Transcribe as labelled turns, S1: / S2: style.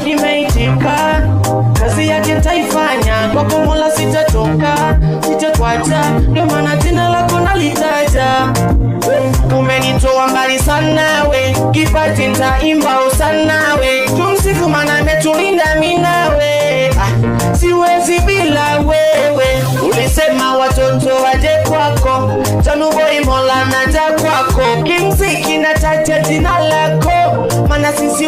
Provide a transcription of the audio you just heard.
S1: Nimeitika, kazi yake nitaifanya, kwa Mola sitatoka, sitakuacha, ndio maana jina lako nalitaja. Umenitoa mbali sana we, kipaji nitaimba sana we, tumsifu maana ametulinda mimi nawe, siwezi bila wewe. Ulisema watoto waje kwako, Tanuboi Mola naja kwako, kimziki nataja jina lako, maana sisi